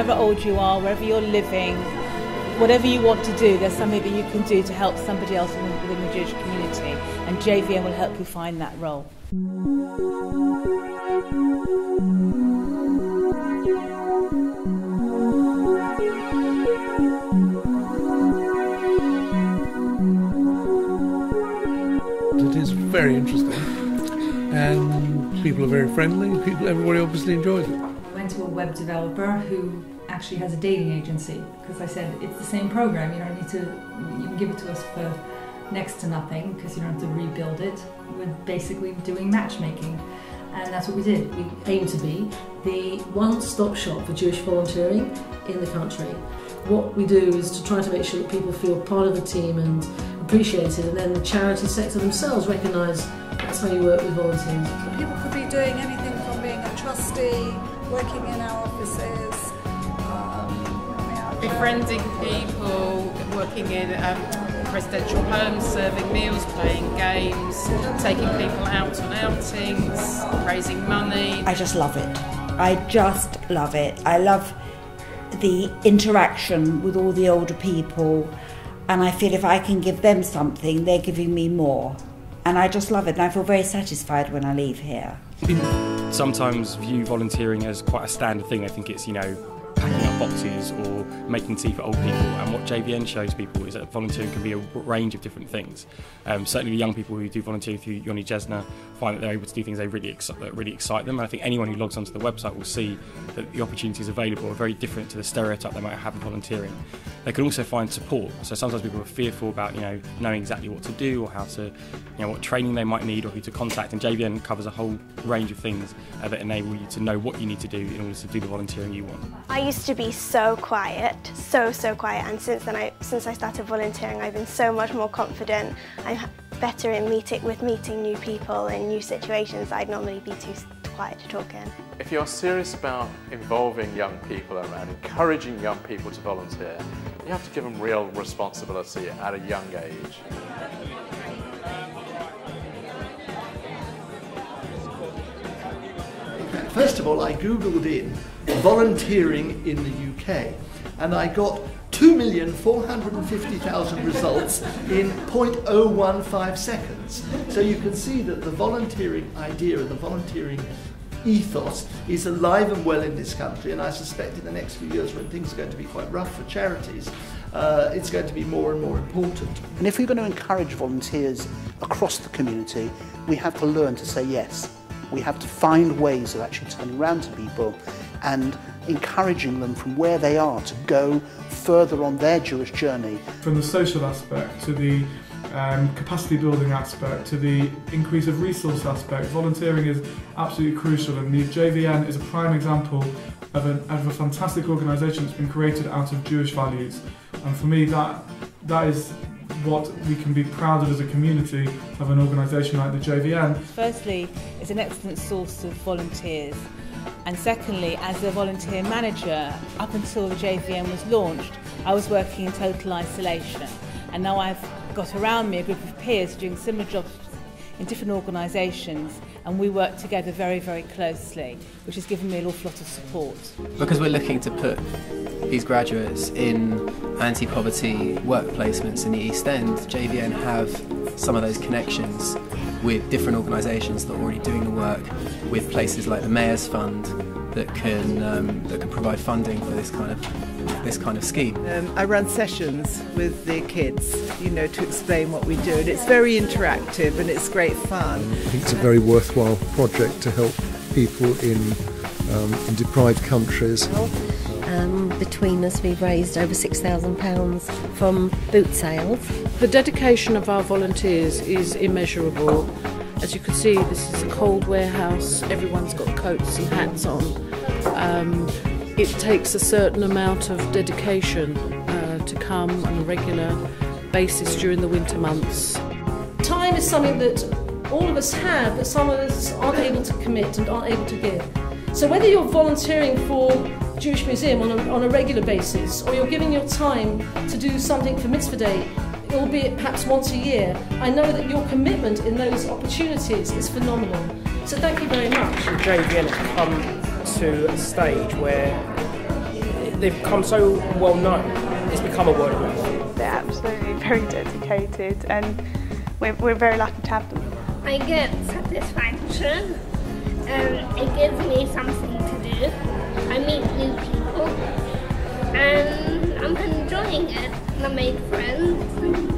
however old you are, wherever you're living, whatever you want to do, there's something that you can do to help somebody else within the Jewish community, and JVN will help you find that role. It is very interesting, and people are very friendly. Everybody obviously enjoys it. I went to a web developer who actually has a dating agency, because I said it's the same program. You don't need to. You can give it to us for next to nothing because you don't have to rebuild it. We're basically doing matchmaking, and that's what we did. We aim to be the one-stop shop for Jewish volunteering in the country. What we do is to try to make sure that people feel part of the team and appreciated, and then the charity sector themselves recognise that's how you work with volunteers. People could be doing anything from being a trustee, working in our offices, befriending people, working in residential homes, serving meals, playing games, taking people out on outings, raising money. I just love it. I just love it. I love the interaction with all the older people, and I feel if I can give them something, they're giving me more. And I just love it, and I feel very satisfied when I leave here. People sometimes view volunteering as quite a standard thing. I think it's, packing up boxes or making tea for old people, and what JVN shows people is that volunteering can be a range of different things. Certainly the young people who do volunteer through Yoni Jesna find that they're able to do things that really excite them, and I think anyone who logs onto the website will see that the opportunities available are very different to the stereotype they might have of volunteering. They can also find support, so sometimes people are fearful about knowing exactly what to do, or how to, what training they might need, or who to contact, and JVN covers a whole range of things that enable you to know what you need to do in order to do the volunteering you want. I used to be so quiet, so quiet, and since I started volunteering, I've been so much more confident. I'm better in meeting new people in new situations. I'd normally be too quiet to talk in. If you're serious about involving young people and encouraging young people to volunteer, you have to give them real responsibility at a young age. First of all, I googled in volunteering in the UK, and I got 2,450,000 results in 0.015 seconds. So you can see that the volunteering idea and the volunteering ethos is alive and well in this country, and I suspect in the next few years, when things are going to be quite rough for charities, it's going to be more and more important. And if we're going to encourage volunteers across the community, we have to learn to say yes. We have to find ways of actually turning around to people and encouraging them from where they are to go further on their Jewish journey. From the social aspect to the capacity building aspect to the increase of resource aspect, volunteering is absolutely crucial, and the JVN is a prime example of a fantastic organisation that's been created out of Jewish values. And for me, that is what we can be proud of as a community, of an organisation like the JVN. Firstly, it's an excellent source of volunteers, and secondly, as a volunteer manager, up until the JVN was launched, I was working in total isolation, and now I've got around me a group of peers doing similar jobs in different organisations, and we work together very closely, which has given me an awful lot of support. Because we're looking to put these graduates in anti-poverty work placements in the East End, JVN have some of those connections with different organisations that are already doing the work, with places like the Mayor's Fund that can provide funding for this kind of scheme. I run sessions with the kids, to explain what we do, and it's very interactive and it's great fun. I think it's a very worthwhile project to help people in deprived countries. Between us, we've raised over £6,000 from boot sales. The dedication of our volunteers is immeasurable. As you can see, this is a cold warehouse. Everyone's got coats and hats on. It takes a certain amount of dedication to come on a regular basis during the winter months. Time is something that all of us have, but some of us aren't able to commit and aren't able to give. So whether you're volunteering for Jewish Museum on a regular basis, or you're giving your time to do something for Mitzvah Day, albeit perhaps once a year, I know that your commitment in those opportunities is phenomenal. So thank you very much. JVN has come to a stage where they've become so well known, it's become a word of mouth. They're absolutely very dedicated, and we're very lucky to have them. I get satisfaction, it gives me something to do. I meet new people, and I'm enjoying it, and I make friends.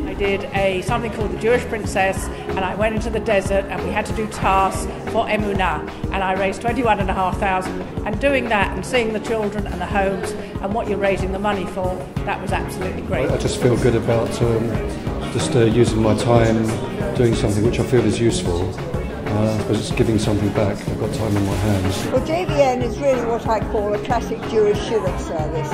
I did something called the Jewish Princess, and I went into the desert and we had to do tasks for Emunah, and I raised 21,500, and doing that and seeing the children and the homes and what you're raising the money for, that was absolutely great. I just feel good about using my time doing something which I feel is useful, but it's giving something back. I've got time on my hands. Well, JVN is really what I call a classic Jewish shidduch service.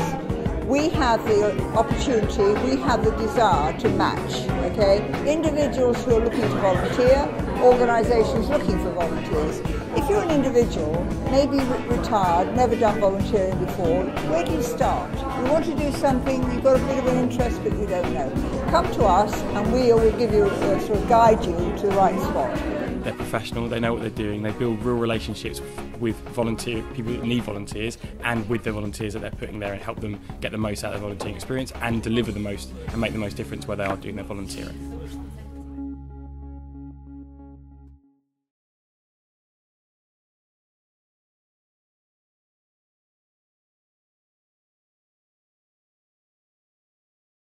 We have the opportunity, we have the desire to match, okay? Individuals who are looking to volunteer, organisations looking for volunteers. If you're an individual, maybe retired, never done volunteering before, where do you start? You want to do something, you've got a bit of an interest but you don't know. Come to us and we will give you, sort of guide you to the right spot. They're professional, they know what they're doing, they build real relationships with people that need volunteers and with the volunteers that they're putting there, and help them get the most out of their volunteering experience and deliver the most and make the most difference where they are doing their volunteering.